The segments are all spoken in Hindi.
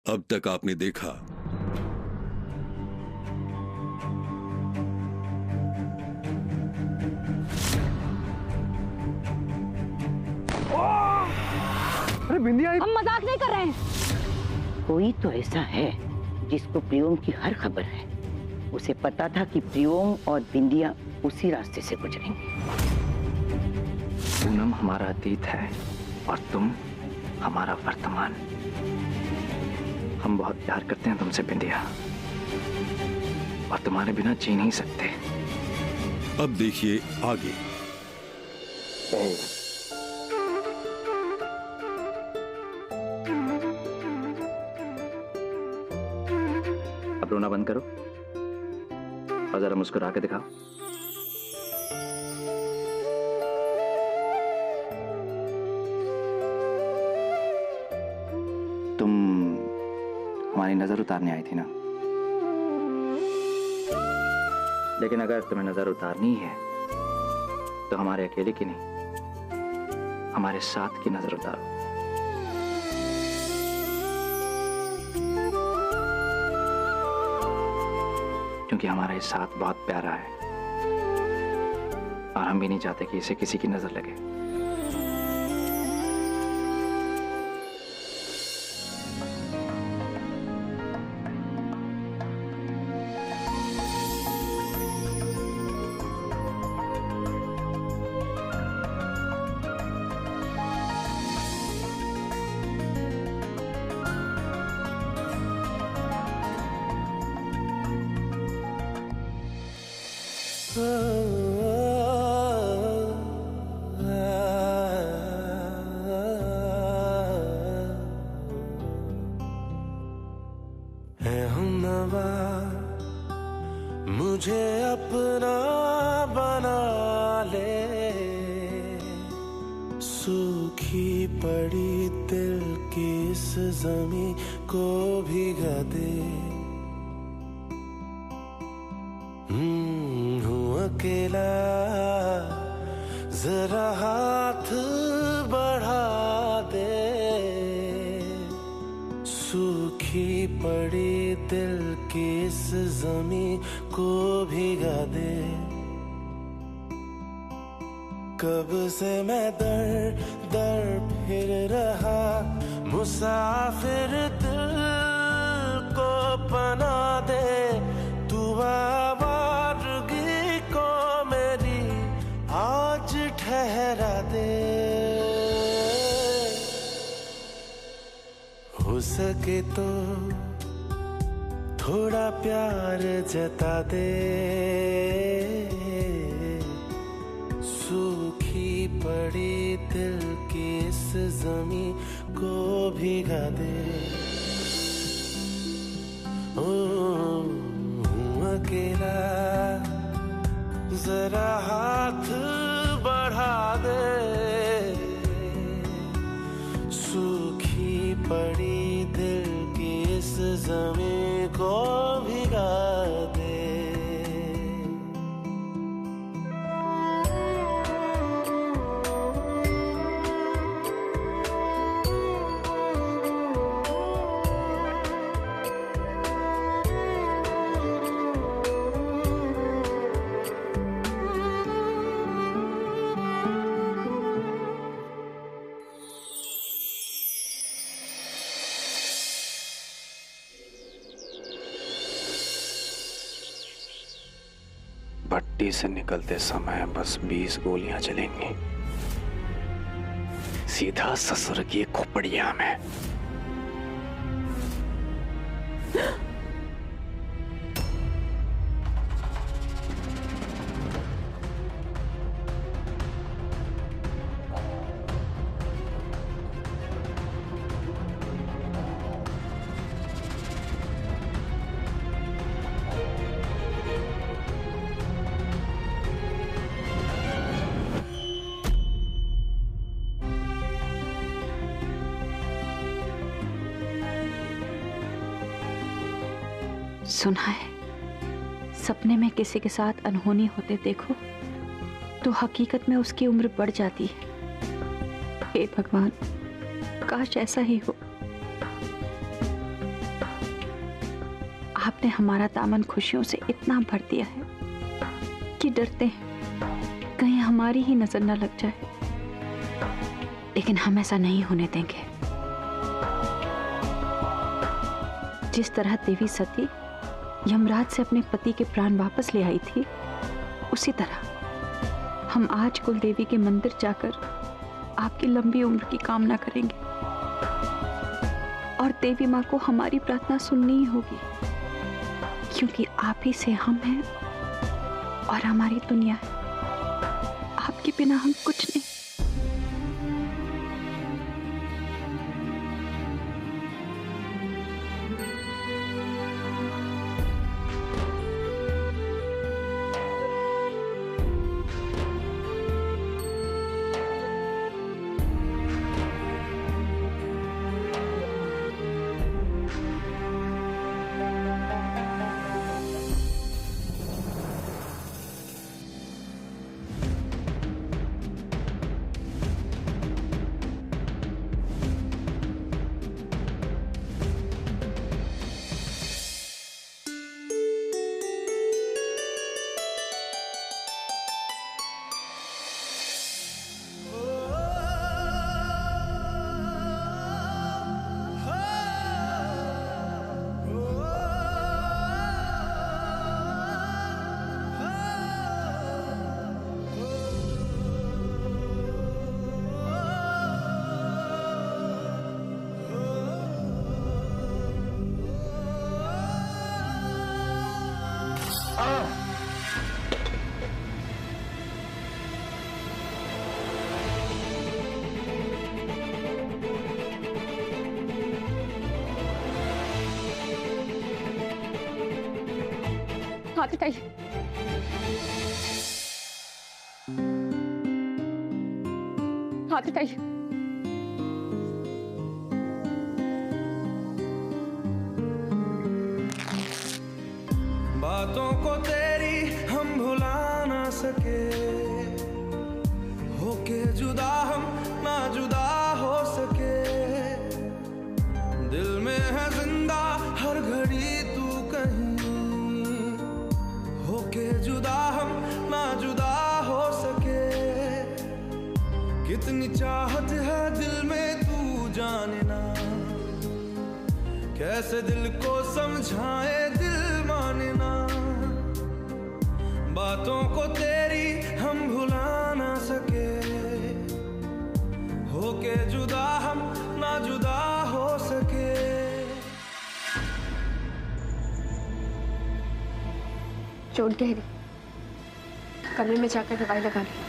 अब तक आपने देखा अरे बिंदिया, हम मजाक नहीं कर रहे हैं। कोई तो ऐसा है जिसको प्रियोम की हर खबर है। उसे पता था कि प्रियोम और बिंदिया उसी रास्ते से गुजरेंगे। पूनम हमारा अतीत है और तुम हमारा वर्तमान। हम बहुत प्यार करते हैं तुमसे बिंदिया, और तुम्हारे बिना जी नहीं सकते। अब देखिए आगे। अब रोना बंद करो और जरा मुस्कुरा के दिखाओ। तुम हमारी नजर उतारने आई थी ना, लेकिन अगर तुम्हें नजर उतारनी है तो हमारे अकेले की नहीं, हमारे साथ की नजर उतारो। क्योंकि हमारा ये साथ बहुत प्यारा है और हम भी नहीं चाहते कि इसे किसी की नजर लगे। मुझे अपना बना ले, सूखी पड़ी दिल की इस ज़मीं को भिगा दे। हूँ अकेला, जरा हाथ बढ़ा दे, सूखी पड़ी दिल की इस ज़मीं को भिगा दे। कब से मैं दर दर फिर रहा, मुसाफिर दिल को पना दे। तू आवारगी को मेरी आज ठहरा दे। हो सके तो थोड़ा प्यार जता दे, सूखी पड़ी दिल की इस ज़मीं को भिगा दे। ओ अकेला, जरा हाथ बढ़ा दे, सूखी पड़ी दिल की इस ज़मीं को भिगा दे। भट्टी से निकलते समय बस 20 गोलियां चलेंगी, सीधा ससुर की खोपड़िया में। सुना है, सपने में किसी के साथ अनहोनी होते देखो तो हकीकत में उसकी उम्र बढ़ जाती है। हे भगवान, काश ऐसा ही हो। आपने हमारा दामन खुशियों से इतना भर दिया है कि डरते हैं कहीं हमारी ही नजर न लग जाए, लेकिन हम ऐसा नहीं होने देंगे। जिस तरह देवी सती यमराज से अपने पति के प्राण वापस ले आई थी, उसी तरह हम आज कुल देवी के मंदिर जाकर आपकी लंबी उम्र की कामना करेंगे और देवी माँ को हमारी प्रार्थना सुननी ही होगी, क्योंकि आप ही से हम हैं और हमारी दुनिया है। आपके बिना हम कुछ नहीं। हाथ उठाइए। हाथ उठाइए। बातों को तेरी हम भुला ना सके, होके जुदा हम ना जुदा हो सके। दिल में है जिंदा हर घड़ी तू कहीं, होके जुदा हम ना जुदा हो सके। कितनी चाहत है दिल में तू जाने ना, कैसे दिल को समझाए दिल माने ना। बातों को तेरी हम भुला ना सके, होके जुदा हम ना जुदा हो सके। चोट गहरी, कमरे में जाकर दवाई लगा ली।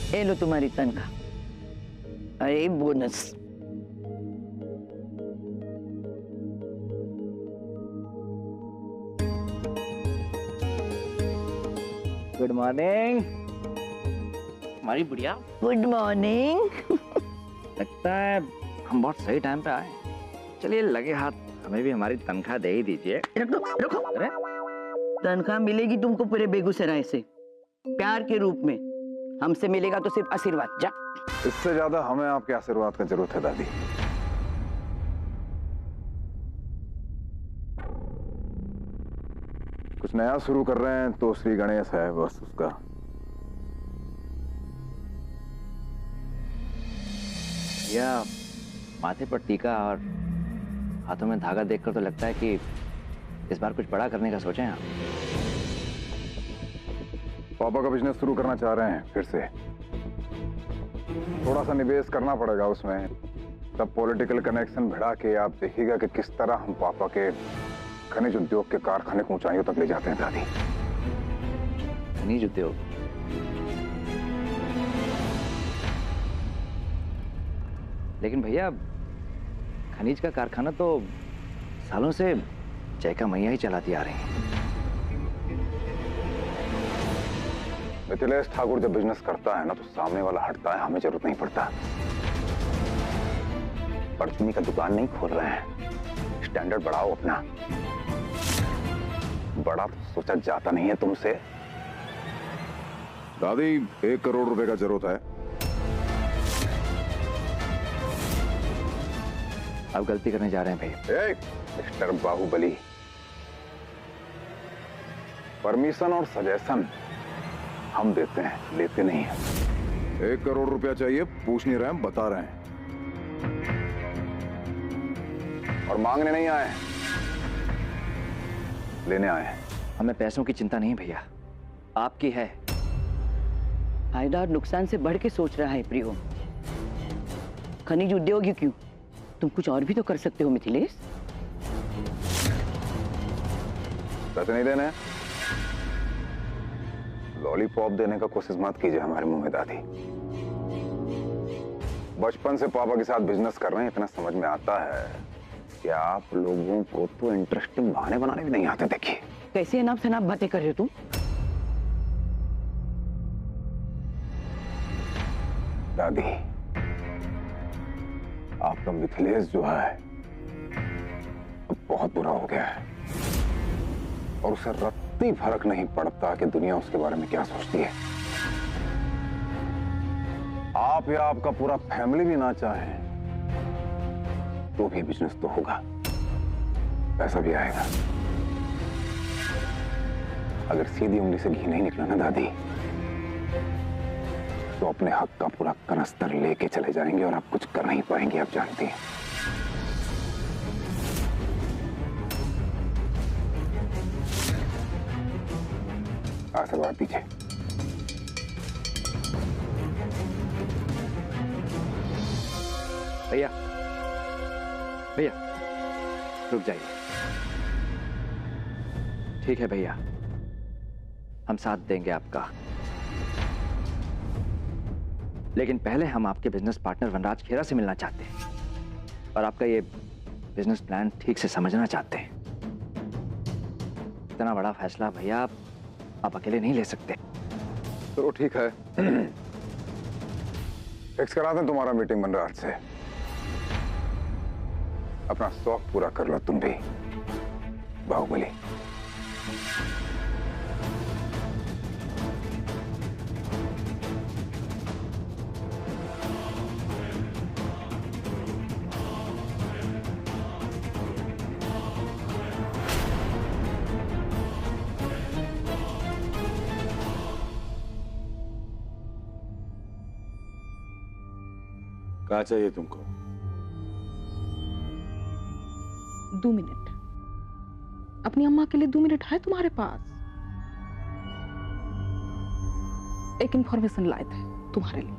ये लो तुम्हारी तनख्वाह, अरे बोनस। गुड मॉर्निंग हमारी बुढ़िया। Good morning. लगता है हम बहुत सही टाइम पे आए। चलिए लगे हाथ हमें भी हमारी तनख्वाह दे ही दीजिए। रखो रखो। अरे तनख्वाह मिलेगी तुमको पूरे बेगूसराय से, प्यार के रूप में। हमसे मिलेगा तो सिर्फ आशीर्वाद। जा। इससे ज्यादा हमें आपके आशीर्वाद का जरूरत है दादी। कुछ नया शुरू कर रहे हैं तो श्री गणेश है बस उसका। या माथे पर टीका और हाथों में धागा देखकर तो लगता है कि इस बार कुछ बड़ा करने का सोचे हैं आप। पापा का बिजनेस शुरू करना चाह रहे हैं फिर से। थोड़ा सा निवेश करना पड़ेगा उसमें, तब पॉलिटिकल कनेक्शन भिड़ा के आप देखिएगा कि किस तरह हम पापा के खनिज उद्योग के कारखाने को ऊंचाइयों तक ले जाते हैं दादी। खनिज उद्योग? लेकिन भैया खनिज का कारखाना तो सालों से जयका मैया ही चलाती आ रही हैं। मिथिलेश ठाकुर जब बिजनेस करता है ना तो सामने वाला हटता है, हमें जरूरत नहीं पड़ता। परचूनी का दुकान नहीं खोल रहे हैं, स्टैंडर्ड बढ़ाओ अपना। बड़ा तो सोचा जाता नहीं है तुमसे। दादी 1 करोड़ रुपए का जरूरत है। आप गलती करने जा रहे हैं भैया। मिस्टर बाहुबली, परमिशन और सजेशन हम देते हैं, लेते नहीं हैं। 1 करोड़ रुपया चाहिए, पूछ नहीं रहे हैं, बता रहे हैं। और मांगने नहीं आए, लेने आए हैं। हमें पैसों की चिंता नहीं भैया, आपकी है। फायदा और नुकसान से बढ़ के सोच रहा है प्रियो। खनिज उद्योग ही क्यों, तुम कुछ और भी तो कर सकते हो मिथिलेश। पैसे नहीं देने, लॉलीपॉप देने का कोशिश मत कीजिए हमारे मुंह में दादी। बचपन से पापा के साथ बिजनेस कर रहे हैं, इतना समझ में आता है कि आप लोगों को तो इंटरेस्टिंग बहाने बनाने भी नहीं आते। देखिए कैसे अनाप शनाप बातें कर रहे हो तुम। दादी, आपका मिथिलेश जो है अब बहुत बुरा हो गया है और उसे रत्ती फर्क नहीं पड़ता कि दुनिया उसके बारे में क्या सोचती है। आप या आपका पूरा फैमिली भी ना चाहे तो भी बिजनेस तो होगा, पैसा भी आएगा। अगर सीधी उंगली से घी नहीं निकला ना दादी, तो अपने हक का पूरा कनस्तर लेके चले जाएंगे और आप कुछ कर नहीं पाएंगे, आप जानती हैं। आशीर्वाद दीजिए। भैया भैया रुक जाइए। ठीक है भैया, हम साथ देंगे आपका, लेकिन पहले हम आपके बिजनेस पार्टनर वनराज खेरा से मिलना चाहते हैं और आपका ये बिजनेस प्लान ठीक से समझना चाहते हैं। इतना बड़ा फैसला भैया आप अकेले नहीं ले सकते। चलो ठीक है, फिक्स करा दें तुम्हारा मीटिंग वनराज से। अपना शौक पूरा कर लो तुम भी बाहुबली। क्या चाहिए तुमको? 2 मिनट। अपनी अम्मा के लिए 2 मिनट है तुम्हारे पास? एक इंफॉर्मेशन लाए थे तुम्हारे लिए।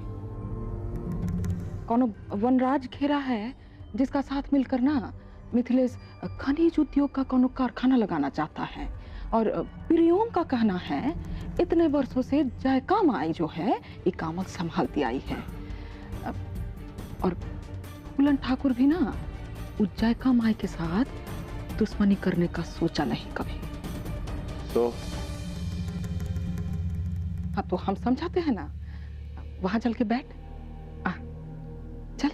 कौन वनराज खेरा है जिसका साथ मिलकर ना मिथिलेश खनिज उद्योग का कौन कारखाना लगाना चाहता है, और प्रियोम का कहना है इतने वर्षों से जायका माई जो है ये काम संभालती आई है। और फूलन ठाकुर भी ना जायका माई के साथ दुश्मनी करने का सोचा नहीं कभी। तो हाँ, तो हम समझाते हैं ना, वहां चल के बैठ। चल।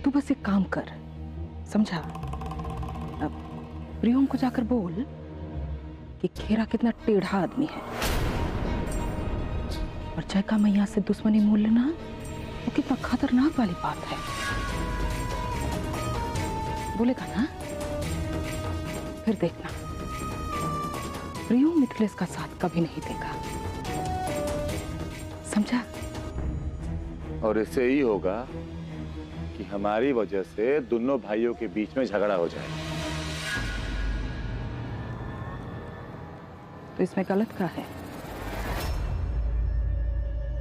तू बस एक काम कर, समझा? प्रियोम को जाकर बोल कि खेरा कितना टेढ़ा आदमी है और जायका मैया से दुश्मनी मोल लेना वो कितना खतरनाक वाली बात है। बोलेगा ना? फिर देखना, प्रियोम मिथिलेश का साथ कभी नहीं देगा, समझा? और इससे ही होगा कि हमारी वजह से दोनों भाइयों के बीच में झगड़ा हो जाए। तो इसमें गलत क्या है?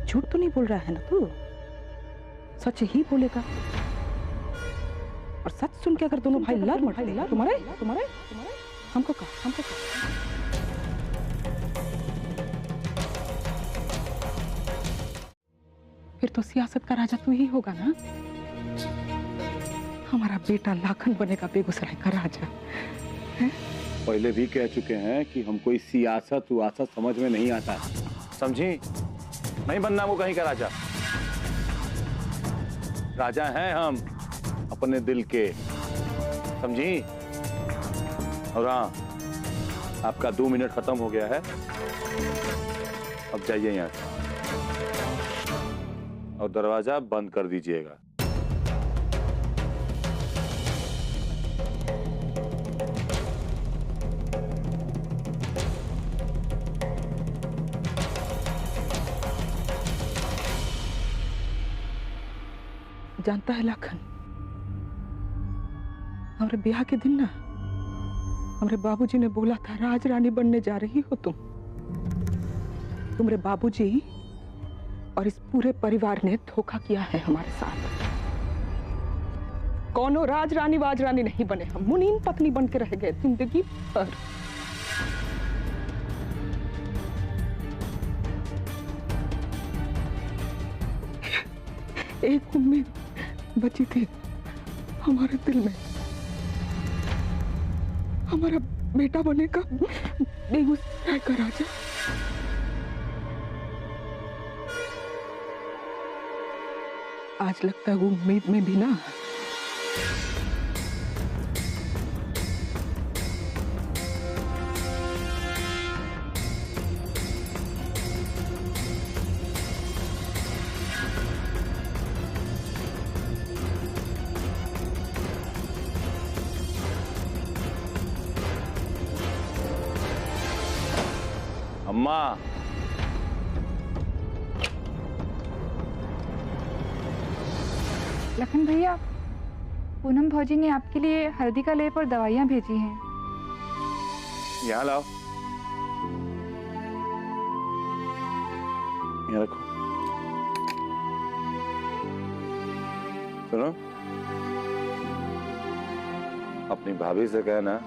झूठ तो नहीं बोल रहा है ना तू? सच ही बोलेगा। और सच सुन के अगर दोनों भाई लड़ मट तुम्हारे हमको कहा। फिर तो सियासत का राजा तू ही होगा ना। हमारा बेटा लाखन बनेगा बेगूसराय का राजा। पहले भी कह चुके हैं कि हमको इस सियासत वियासत समझ में नहीं आता, समझी? नहीं बनना वो कहीं का राजा। राजा हैं हम अपने दिल के, समझी? और हाँ, आपका 2 मिनट खत्म हो गया है, अब जाइए यहाँ से और दरवाजा बंद कर दीजिएगा। जानता है लाखन, हमारे ब्याह के दिन ना हमारे बाबूजी ने बोला था राज रानी बनने जा रही हो तुम। तुम्हारे बाबूजी और इस पूरे परिवार ने धोखा किया है हमारे साथ। कौनो राज रानी वाज रानी नहीं बने, हम मुनीम पत्नी बन के रह गए जिंदगी भर। एक उम्मीद बची थी हमारे दिल में, हमारा बेटा बनेगा बेगूसराय का राजा। आज लगता है वो उम्मीद में भी ना अम्मा, लखन भैया, पूनम भौजी ने आपके लिए हल्दी का लेप और दवाइयाँ भेजी हैं। यहाँ लाओ, यहाँ रखो। सुनो, अपनी भाभी से कहना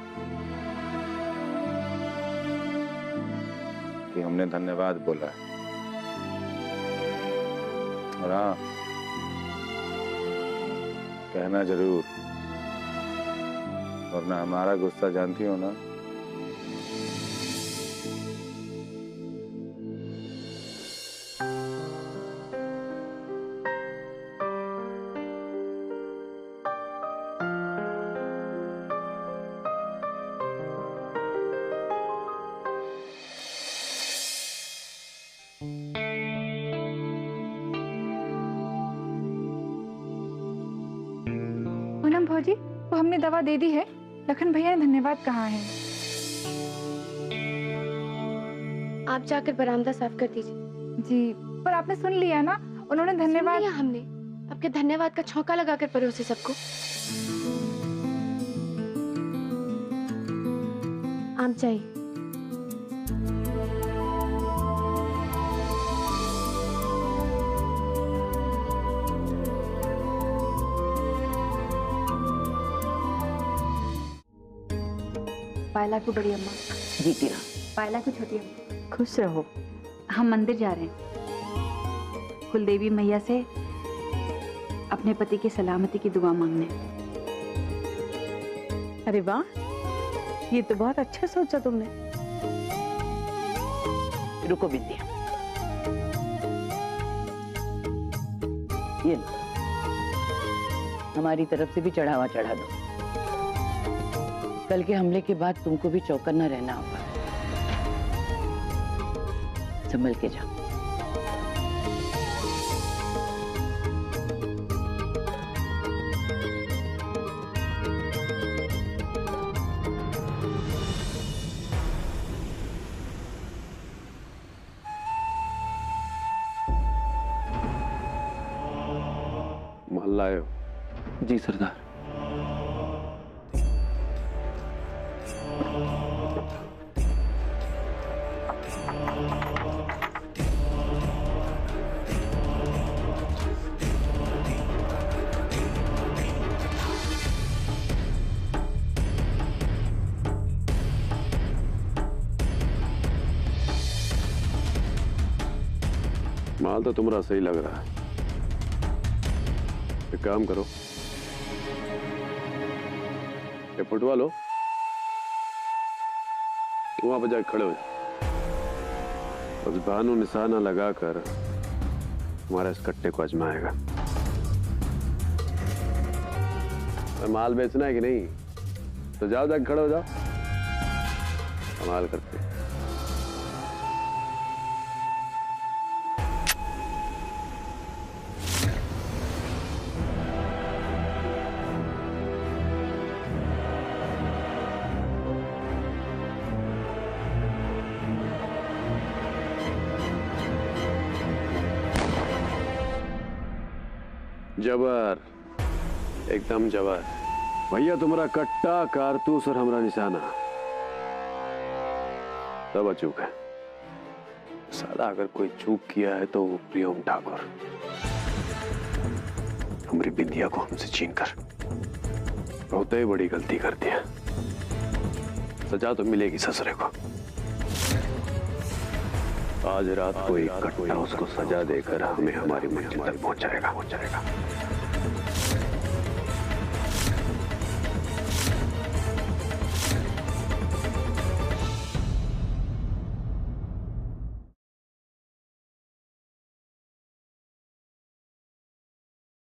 कि हमने धन्यवाद बोला है। और हाँ, कहना जरूर, वरना हमारा गुस्सा जानती हो ना। पूनम भौजी, वो हमने दवा दे दी है। लखन भैया ने धन्यवाद कहा है। आप जाकर बरामदा साफ कर दीजिए। जी, पर आपने सुन लिया ना, उन्होंने धन्यवाद। सुन लिया हमने, आपके धन्यवाद का छौंका लगाकर परोसे सबको। आप जाइए। पायला को बड़ी अम्मा। जीती रहा। पायला को छोटी अम्मा। खुश रहो। हम मंदिर जा रहे हैं कुलदेवी मैया से अपने पति की सलामती की दुआ मांगने। अरे वाह, ये तो बहुत अच्छा सोचा तुमने। रुको विद्या, ये लो, हमारी तरफ से भी चढ़ावा चढ़ा दो। कल के हमले के बाद तुमको भी चौकन्ना रहना होगा। संभल के जाओ। महल आए हो? जी सरदार। माल तो तुम्हारा सही लग रहा है। एक काम करो, ये फुटवा लो, वहां पर जाकर खड़े हो जाओ। बस भानु निशाना लगाकर हमारा इस कट्टे को आजमाएगा। माल बेचना है कि नहीं? तो जाओ, जाकर खड़े हो जाओ, कमाल करते। जबर, एकदम जबर भैया। तुम्हारा कट्टा, कारतूस और हमारा निशाना सब अचूक है। साला अगर कोई चूक किया है तो वो प्रियोम ठाकुर, हमारी बिंदिया को हमसे छीनकर बहुत ही बड़ी गलती कर दिया। सजा तो मिलेगी ससुरे को। आज रात को एक कट्टा उसको सजा देकर हमें हमारी मंजिल तक पहुंचाएगा।